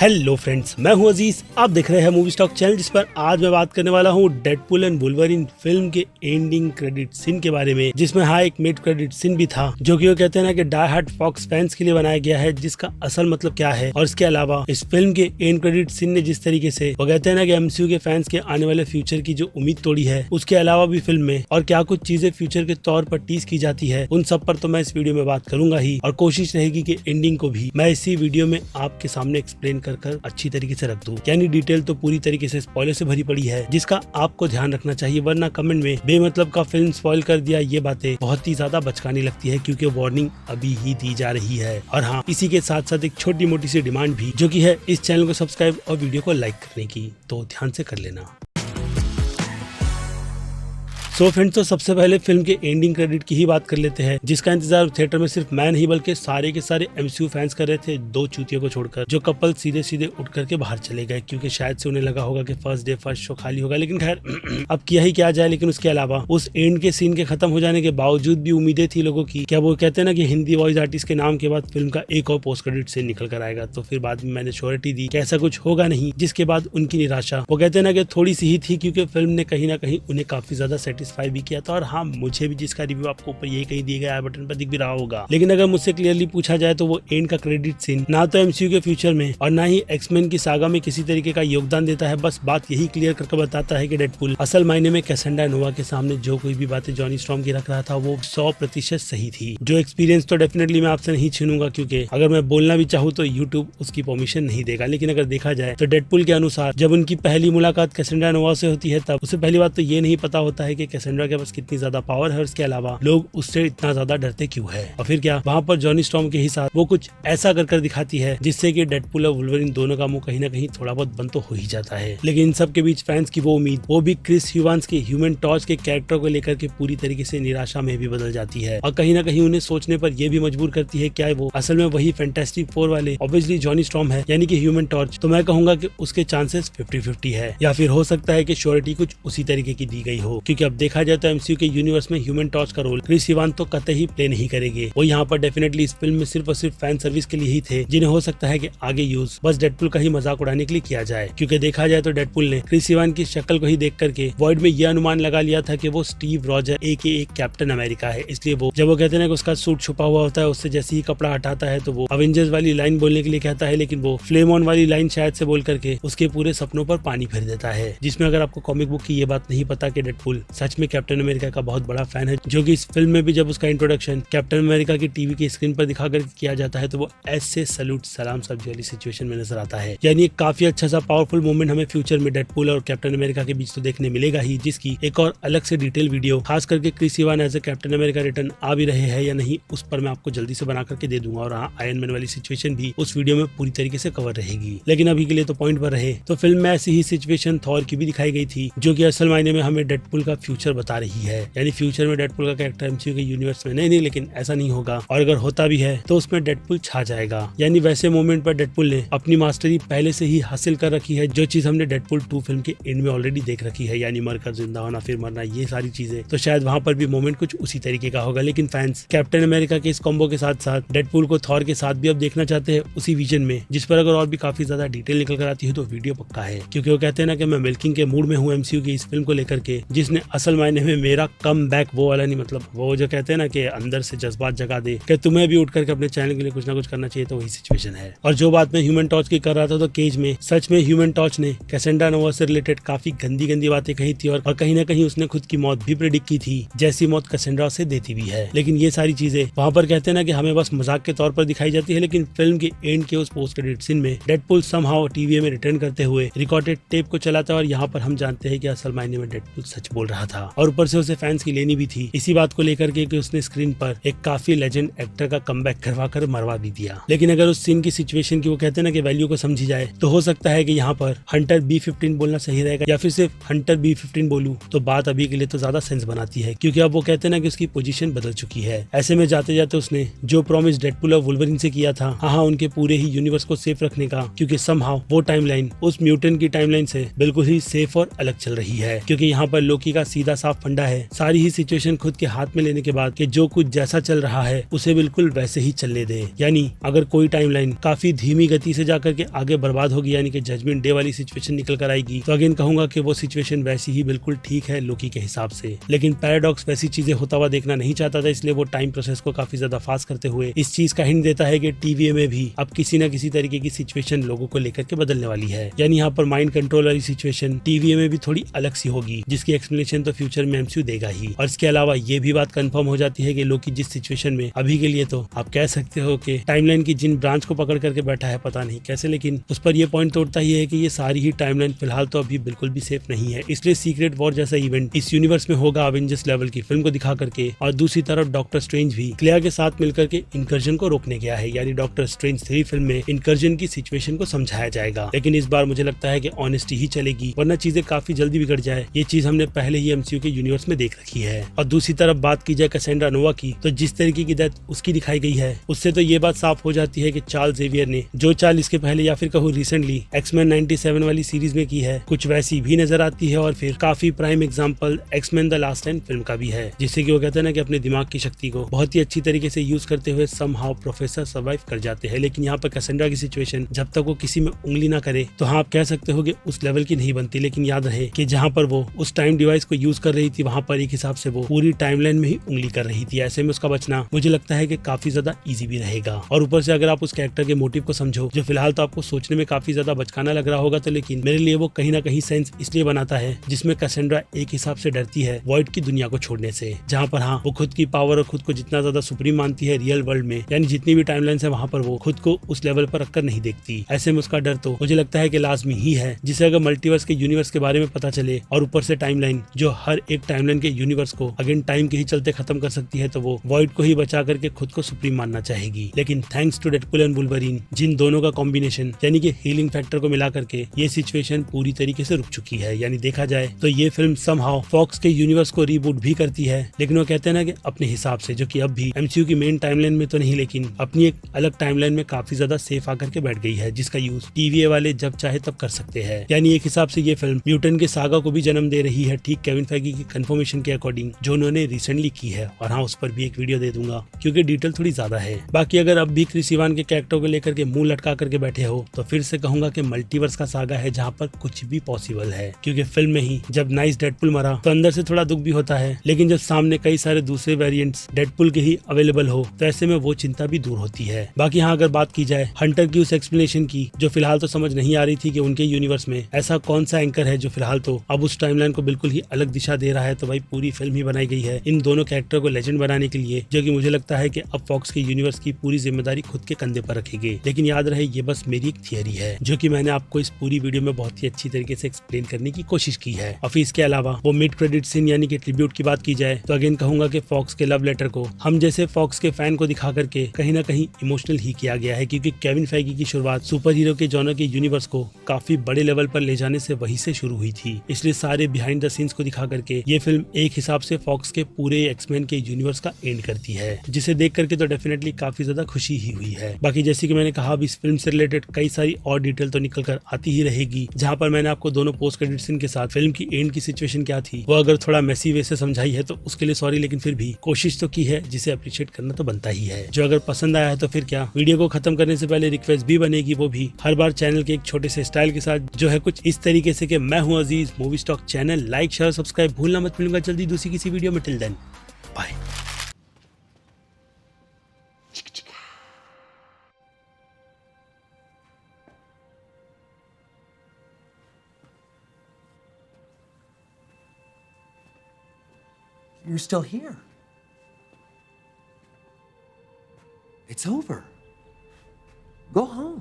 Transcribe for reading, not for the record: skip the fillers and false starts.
Hello friends, मैं हूं अजीज। आप देख रहे हैं मूवी स्टॉक चैनल, जिस पर आज मैं बात करने वाला हूं डेडपुल एंड वुल्वरीन फिल्म के एंडिंग क्रेडिट सीन के बारे में, जिसमें एक मिड क्रेडिट सीन भी था, जो कि वो कहते हैं ना कि डाई हार्ड फॉक्स फैंस के लिए बनाया गया है, जिसका असल मतलब क्या है। और इसके अलावा इस फिल्म के एंड क्रेडिट सीन ने जिस तरीके से वो कहते हैं ना कि एमसीयू के फैंस के आने वाले फ्यूचर की जो उम्मीद तोड़ी है, उसके अलावा भी फिल्म में और क्या कुछ चीजें फ्यूचर के तौर पर टीज की जाती है, उन सब पर तो मैं इस वीडियो में बात करूंगा ही। और कोशिश रहेगी कि एंडिंग को भी मैं इसी वीडियो में आपके सामने एक्सप्लेन कर अच्छी तरीके से रख दूं। यानी डिटेल तो पूरी तरीके से स्पॉइलर से भरी पड़ी है, जिसका आपको ध्यान रखना चाहिए, वरना कमेंट में बेमतलब का फिल्म स्पॉइल कर दिया, ये बातें बहुत ही ज्यादा बचकानी लगती है, क्योंकि वार्निंग अभी ही दी जा रही है। और हाँ, इसी के साथ साथ एक छोटी मोटी सी डिमांड भी, जो कि है इस चैनल को सब्सक्राइब और वीडियो को लाइक करने की, तो ध्यान से कर लेना। सो फ्रेंड्स, तो सबसे पहले फिल्म के एंडिंग क्रेडिट की ही बात कर लेते हैं, जिसका इंतजार थिएटर में सिर्फ मैं नहीं बल्कि सारे के सारे एमसीयू फैंस कर रहे थे, दो चूतियों को छोड़कर, जो कपल सीधे सीधे उठ करके बाहर चले गए, क्योंकि शायद से उन्हें लगा होगा कि फर्स्ट डे फर्स्ट शो खाली होगा। लेकिन खैर अब किया ही क्या जाए। लेकिन उसके अलावा उस एंड के सीन के खत्म हो जाने के बावजूद भी उम्मीदें थी लोगों की, क्या वो कहते हैं ना कि हिंदी वॉइस आर्टिस्ट के नाम के बाद फिल्म का एक और पोस्ट क्रेडिट सीन निकल कर आएगा। तो फिर बाद में मैंने श्योरिटी दी कि ऐसा कुछ होगा नहीं, जिसके बाद उनकी निराशा वो कहते हैं ना कि थोड़ी सी ही थी, क्योंकि फिल्म ने कहीं ना कहीं उन्हें काफी ज्यादा सेटिस्फाई भी किया था। और हाँ, मुझे भी, जिसका रिव्यू आपको ऊपर यही कहीं दिए गए आई बटन पर दिख भी रहा होगा। लेकिन अगर मुझसे क्लियरली पूछा जाए तो वो एंड का क्रेडिट सीन ना तो एमसीयू के फ्यूचर में और ना ही एक्समैन की सागा में किसी तरीके का योगदान देता है। बस बात यही क्लियर करके बताता है कि डेडपुल असल मायने में कैसेंड्रा नोवा के सामने जो कोई भी बातें जॉनी स्टॉर्म की रख रहा था, वो 100% सही थी। जो एक्सपीरियंस तो डेफिनेटली मैं आपसे नहीं छीनूंगा, क्योंकि अगर मैं बोलना भी चाहूँ तो यूट्यूब उसकी परमिशन नहीं देगा। लेकिन अगर देखा जाए तो डेडपुल के अनुसार जब उनकी पहली मुलाकात कैसेंड्रा नोवा से होती है, तब उसे पहली बात तो ये नहीं पता होता है कि कैसेंड्रा के पास कितनी ज्यादा पावर है, उसके अलावा लोग उससे इतना ज्यादा डरते क्यों है। और फिर क्या, वहाँ पर जॉनी स्टॉर्म के ही साथ वो कुछ ऐसा कर दिखाती है, जिससे कि डेडपुल और वुल्वरीन दोनों का मुंह कहीं ना कहीं थोड़ा बहुत बंद तो हो ही जाता है। लेकिन इन सब के बीच फैंस की वो उम्मीद, वो भी क्रिस ह्यूवान्स के ह्यूमन टॉर्च के कैरेक्टर को लेकर के पूरी तरीके से निराशा में भी बदल जाती है, और कहीं ना कहीं उन्हें सोचने पर यह भी मजबूर करती है, क्या वो असल में वही फैंटास्टिक फोर वाले ऑब्वियसली जॉनी स्टॉर्म है, यानी कि ह्यूमन टॉर्च। तो मैं कहूंगा कि उसके चांसेस 50-50 है, या फिर हो सकता है कि श्योरिटी कुछ उसी तरीके की दी गई हो, क्योंकि अब देखा जाए तो एमसीयू के यूनिवर्स में ह्यूमन टॉर्च का रोल क्रिस इवान तो कतई ही प्ले नहीं करेंगे। वो यहाँ पर डेफिनेटली इस फिल्म में सिर्फ और सिर्फ फैन सर्विस के लिए ही थे, जिन्हें हो सकता है कि आगे यूज बस डेडपुल का ही मजाक उड़ाने के लिए किया जाए। क्योंकि देखा जाए तो डेडपुल ने क्रिस इवान की शक्ल को ही देख करके वॉइड में यह अनुमान लगा लिया था कि वो स्टीव रॉजर एक कैप्टन अमेरिका है। इसलिए वो जब वो कहते हैं कि उसका सूट छुपा हुआ होता है, उससे जैसे ही कपड़ा हटाता है तो वो अवेंजर्स वाली लाइन बोलने के लिए कहता है, लेकिन वो फ्लेम ऑन वाली लाइन शायद से बोल करके उसके पूरे सपनों पर पानी फेर देता है। जिसमें अगर आपको कॉमिक बुक की ये बात नहीं पता कि डेडपुल सच में कैप्टन अमेरिका का बहुत बड़ा फैन है, जो कि इस फिल्म में भी जब उसका इंट्रोडक्शन कैप्टन अमेरिका की टीवी की स्क्रीन पर दिखाकर किया जाता है, तो वो ऐसे सैल्यूट सलाम सब्जी वाली सिचुएशन में नजर आता है। यानी एक काफी अच्छा सा पावरफुल मोमेंट हमें फ्यूचर में डेडपुल और कैप्टन अमेरिका के बीच तो देखने मिलेगा ही, जिसकी एक और अलग से डिटेल वीडियो खास करके Chris Evan as a captain America return आ भी रहे हैं या नहीं, उस पर मैं आपको जल्दी से बना करके दे दूंगा। और हाँ, आयरन मैन वाली सिचुएशन भी उस वीडियो में पूरी तरीके से कवर रहेगी। लेकिन अभी के लिए तो पॉइंट पर रहे, तो फिल्म में ऐसी ही सिचुएशन थॉर की भी दिखाई गई थी, जो कि असल मायने में हमें डेडपुल का फ्यूचर बता रही है। यानी फ्यूचर में डेडपुल का कैरेक्टर एमसीयू के यूनिवर्स में नहीं, लेकिन ऐसा नहीं होगा, और अगर होता भी है तो उसमें डेडपुल छा जाएगा। यानी वैसे मोमेंट पर डेडपुल ने अपनी मास्टरी पहले से ही हासिल कर रखी है, जो चीज हमने डेडपुल 2 फिल्म के एंड में ऑलरेडी देख रखी है, यानी मरकर जिंदा होना, फिर मरना, ये सारी चीजें। तो शायद वहां पर भी मोमेंट कुछ उसी तरीके का होगा। लेकिन फैंस कैप्टन अमेरिका के इस कॉम्बो के साथ साथ डेडपुल को थॉर के साथ भी अब देखना चाहते हैं उसी विजन में, जिस पर अगर और भी काफी ज्यादा डिटेल निकल कर आती है तो वीडियो पक्का है। क्योंकि वो कहते हैं ना कि मैं मिल्किंग के मूड में हूँ एमसीयू की इस फिल्म को लेकर के, जिसने असल मायने में मेरा कम बैक वो वाला नहीं, मतलब वो जो कहते हैं ना कि अंदर से जज्बात जगा दे कि तुम्हें भी उठ करके अपने चैनल के लिए कुछ ना कुछ करना चाहिए, तो वही सिचुएशन है। और जो बात मैं ह्यूमन टॉर्च की कर रहा था, तो केज में सच में ह्यूमन टॉर्च ने कैसेंड्रा नोवा से रिलेटेड काफी गंदी बातें कही थी, और कहीं ना कहीं उसने खुद की मौत भी प्रेडिक्ट की थी, जैसी मौत कैसेंड्रा से देती भी है। लेकिन ये सारी चीजें वहाँ पर कहते हैं ना कि हमें बस मजाक के तौर पर दिखाई जाती है। लेकिन फिल्म के एंड के उस पोस्ट क्रेडिट सीन में डेडपुल समहाउ टीवी में रिटर्न करते हुए रिकॉर्डेड टेप को चलाता है, और यहाँ पर हम जानते हैं कि असल मायने में डेडपुल सच बोल रहा था, और ऊपर से उसे फैंस की लेनी भी थी इसी बात को लेकर के कि उसने स्क्रीन पर एक काफी लेजेंड एक्टर का कमबैक करवा कर मरवा भी दिया। लेकिन अगर उस सीन की सिचुएशन की वो कहते हैं ना कि वैल्यू को समझी जाए, तो हो सकता है कि यहाँ पर हंटर B-15 बोलना सही रहेगा, या फिर सिर्फ हंटर B-15 बोलूं तो बात अभी के लिए तो ज्यादा सेंस बनाती है, क्योंकि अब वो कहते हैं ना कि उसकी पोजीशन बदल चुकी है। ऐसे में जाते जाते उसने जो प्रॉमिस डेडपुल और वुल्वरीन से किया था, हाँ, उनके पूरे ही यूनिवर्स को सेफ रखने का, क्योंकि समहाउ वो टाइमलाइन उस म्यूटेंट की टाइमलाइन से बिल्कुल ही सेफ और अलग चल रही है। क्योंकि यहाँ पर लोकी का सीधा सीधा साफ फंडा है, सारी ही सिचुएशन खुद के हाथ में लेने के बाद कि जो कुछ जैसा चल रहा है उसे बिल्कुल वैसे ही चलने दे। यानी अगर कोई टाइमलाइन काफी धीमी गति से जाकर के आगे बर्बाद होगी, यानी कि जजमेंट डे वाली सिचुएशन निकल कर आएगी, तो अगेन कहूंगा कि वो सिचुएशन वैसी ही बिल्कुल ठीक है लोकी के हिसाब से। लेकिन पैराडॉक्स वैसी चीजें होता हुआ देखना नहीं चाहता था, इसलिए वो टाइम प्रोसेस को काफी ज्यादा फास्ट करते हुए इस चीज का हिंट देता है कि टीवीए में भी अब किसी न किसी तरीके की सिचुएशन लोगों को लेकर के बदलने वाली है। यानी यहाँ पर माइंड कंट्रोल वाली सिचुएशन टीवीए में भी थोड़ी अलग सी होगी, जिसकी एक्सप्लेनेशन तो फ्यूचर में एमसीयू देगा ही। और इसके अलावा ये भी बात कंफर्म हो जाती है कि लोकी जिस सिचुएशन में अभी के लिए तो आप कह सकते हो कि टाइमलाइन की जिन ब्रांच को पकड़ करके बैठा है, पता नहीं कैसे, लेकिन उस पर यह पॉइंट तोड़ता ही है कि ये सारी ही टाइमलाइन फिलहाल तो अभी बिल्कुल भी सेफ नहीं है। इसलिए सीक्रेट वॉर जैसा इवेंट इस यूनिवर्स में होगा अवेंजर्स लेवल की फिल्म को दिखा करके, और दूसरी तरफ डॉक्टर स्ट्रेंज भी क्लेयर के साथ मिलकर के इनकर्जन को रोकने गया है। यानी डॉक्टर स्ट्रेंज 3 फिल्म में इनकर्जन की सिचुएशन को समझाया जाएगा, लेकिन इस बार मुझे लगता है कि ऑनेस्टी ही चलेगी, वरना चीजें काफी जल्दी बिगड़ जाए। ये चीज हमने पहले ही एमसीयू के यूनिवर्स में देख रखी है। और दूसरी तरफ बात की जाए कैसेंड्रा नोवा की, तो जिस तरीके की डेथ उसकी दिखाई गई है, उससे तो ये बात साफ हो जाती है कि चार्ल्स जेवियर ने जो चाल इसके पहले या फिर कहूँ रिसेंटली एक्समैन 97 वाली सीरीज में की है, कुछ वैसी भी नजर आती है। और फिर काफी prime example X Men the last stand film का भी है, जिससे कि वो कहते हैं ना कि अपने दिमाग की शक्ति को बहुत ही अच्छी तरीके से यूज करते हुए समहाउ प्रोफेसर सर्वाइव कर जाते हैं। लेकिन यहाँ पर कैसेंड्रा की सिचुएशन जब तक वो किसी में उंगली ना करे, तो हाँ आप कह सकते हो कि उस लेवल की नहीं बनती। लेकिन याद रहे कि जहाँ पर वो उस टाइम डिवाइस को यूज कर रही थी, वहाँ पर एक हिसाब से वो पूरी टाइमलाइन में ही उंगली कर रही थी। ऐसे में उसका बचना मुझे लगता है कि काफी ज्यादा इजी भी रहेगा। और ऊपर से अगर आप उस कैरेक्टर के मोटिव को समझो, जो फिलहाल तो आपको सोचने में काफी ज्यादा बचकाना लग रहा होगा, तो लेकिन मेरे लिए वो कहीं ना कहीं सेंस इसलिए बनाता है, जिसमें कैसेंड्रा एक हिसाब से डरती है वॉइड की दुनिया को छोड़ने से, जहाँ पर हाँ वो खुद की पावर और खुद को जितना ज्यादा सुप्रीम मानती है रियल वर्ल्ड में, यानी जितनी भी टाइमलाइन है वहाँ पर वो खुद को उस लेवल पर रखकर नहीं देखती। ऐसे में उसका डर तो मुझे लगता है कि लाजमी ही है, जिसे अगर मल्टीवर्स के यूनिवर्स के बारे में पता चले और ऊपर से टाइमलाइन जो हर एक टाइमलाइन के यूनिवर्स को अगेन टाइम के ही चलते खत्म कर सकती है, तो वो वॉइड को ही बचा करके खुद को सुप्रीम मानना चाहेगी। लेकिन thanks to Deadpool and Wolverine, जिन दोनों का कॉम्बिनेशन यानी कि हीलिंग फैक्टर को मिला करके ये सिचुएशन पूरी तरीके से रुक चुकी है। यानी देखा जाए तो ये फिल्म समहाउ फॉक्स के यूनिवर्स को रीबूट भी करती है, लेकिन वो कहते हैं ना कि अपने हिसाब से, जो कि अब भी एमसीयू की मेन टाइमलाइन में तो नहीं, लेकिन अपनी एक अलग टाइमलाइन में काफी ज्यादा सेफ आकर के बैठ गई है, जिसका यूज टीवीए वाले जब चाहे तब कर सकते हैं। यानी एक हिसाब से ये फिल्म म्यूटेंट के सागा को भी जन्म दे रही है, ठीक केविन फेगी की कंफर्मेशन के अकॉर्डिंग जो उन्होंने रिसेंटली की है। और हाँ, उस पर भी एक वीडियो दे दूंगा क्योंकि डिटेल थोड़ी ज्यादा है। बाकी अगर अब भी क्रिस इवान के कैरेक्टर को लेकर के मुंह लटका करके बैठे हो, तो फिर से कहूंगा कि मल्टीवर्स का सागा है जहाँ पर कुछ भी पॉसिबल है। क्योंकि फिल्म में ही जब नाइस डेडपुल मरा तो अंदर से थोड़ा दुख भी होता है, लेकिन जब सामने कई सारे दूसरे वेरिएंट्स डेडपुल के ही अवेलेबल हो, तो ऐसे में वो चिंता भी दूर होती है। बाकी हाँ, अगर बात की जाए हंटर की उस एक्सप्लेनेशन की, जो फिलहाल तो समझ नहीं आ रही थी कि उनके यूनिवर्स में ऐसा कौन सा एंकर है जो फिलहाल तो अब उस टाइमलाइन को बिल्कुल ही अलग दिशा दे रहा है, तो भाई पूरी फिल्म ही बनाई गई है इन दोनों कैरेक्टर को लेजेंड बनाने के लिए, जो कि मुझे लगता है कि अब फॉक्स के यूनिवर्स की पूरी जिम्मेदारी खुद के कंधे पर रखेंगे। लेकिन याद रहे ये बस मेरी एक थियरी है, जो कि मैंने आपको इस पूरी वीडियो में बहुत ही अच्छी तरीके से एक्सप्लेन करने की कोशिश की है। और फिर इसके अलावा वो मिड क्रेडिट सीन यानी कि ट्रिब्यूट की बात की जाए, तो अगेन कहूंगा कि फॉक्स के लव लेटर को हम जैसे फॉक्स के फैन को दिखा करके कहीं ना कहीं इमोशनल ही किया गया है, क्योंकि केविन फेगी की शुरुआत सुपर हीरो के जॉनर के यूनिवर्स को काफी बड़े लेवल पर ले जाने से वहीं से शुरू हुई थी। इसलिए सारे बिहाइंड द सीन्स को दिखा करके ये फिल्म एक हिसाब से फॉक्स के पूरे एक्समैन के यूनिवर्स का एंड करती है, जिसे देख करके तो डेफिनेटली काफी ज्यादा खुशी ही हुई है। बाकी जैसे कि मैंने कहा, इस फिल्म से रिलेटेड कई सारी और डिटेल तो निकल कर आती ही रहेगी, जहाँ पर मैंने आपको दोनों पोस्ट क्रेडिट सीन के साथ फिल्म की एंड की सिचुएशन क्या थी वो अगर थोड़ा मेसी वे से समझाई है तो उसके लिए सॉरी, लेकिन फिर भी कोशिश तो की है, जिसे अप्रिशिएट करना तो बनता ही है। जो अगर पसंद आया है तो फिर क्या, वीडियो को खत्म करने से पहले रिक्वेस्ट भी बनेगी, वो भी हर बार चैनल के एक छोटे से स्टाइल के साथ, जो है कुछ इस तरीके से कि मैं हूँ Aziz movie stock channel, like share subscribe भूलना मत। मिलूंगा जल्दी दूसरी किसी वीडियो में, till then bye. You're still here. It's over. Go home.